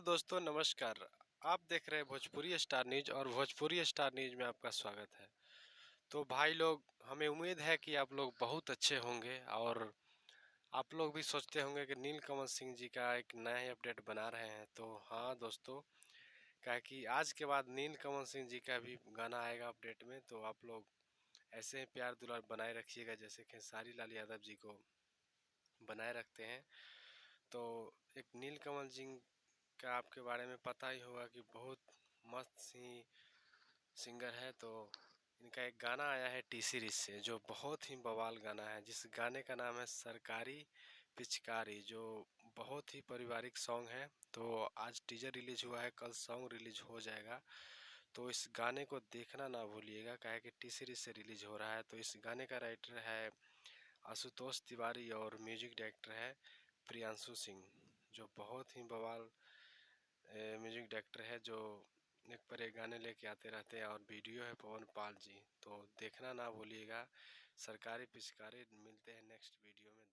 दोस्तों, नमस्कार। आप देख रहे हैं भोजपुरी स्टार न्यूज़ और भोजपुरी स्टार न्यूज़ में आपका स्वागत है। तो भाई लोग, हमें उम्मीद है कि आप लोग बहुत अच्छे होंगे और आप लोग भी सोचते होंगे कि नीलकमल सिंह जी का एक नया ही अपडेट बना रहे हैं। तो हाँ दोस्तों, क्या कि आज के बाद नीलकमल सिंह जी का भी गाना आएगा अपडेट में। तो आप लोग ऐसे ही प्यार दुलार बनाए रखिएगा जैसे खेसारी लाल यादव जी को बनाए रखते हैं। तो एक नीलकमल सिंह का आपके बारे में पता ही होगा कि बहुत मस्त सी सिंगर है। तो इनका एक गाना आया है टी सीरीज से जो बहुत ही बवाल गाना है, जिस गाने का नाम है सरकारी पिचकारी, जो बहुत ही पारिवारिक सॉन्ग है। तो आज टीजर रिलीज हुआ है, कल सॉन्ग रिलीज हो जाएगा। तो इस गाने को देखना ना भूलिएगा, काहे कि टी सीरीज से रिलीज हो रहा है। तो इस गाने का राइटर है आशुतोष तिवारी और म्यूजिक डायरेक्टर है प्रियांशु सिंह, जो बहुत ही बवाल म्यूजिक डायरेक्टर है, जो एक पर एक गाने लेके आते रहते हैं। और वीडियो है पवन पाल जी, तो देखना ना भूलिएगा। सरकारी पिचकारी, मिलते हैं नेक्स्ट वीडियो में।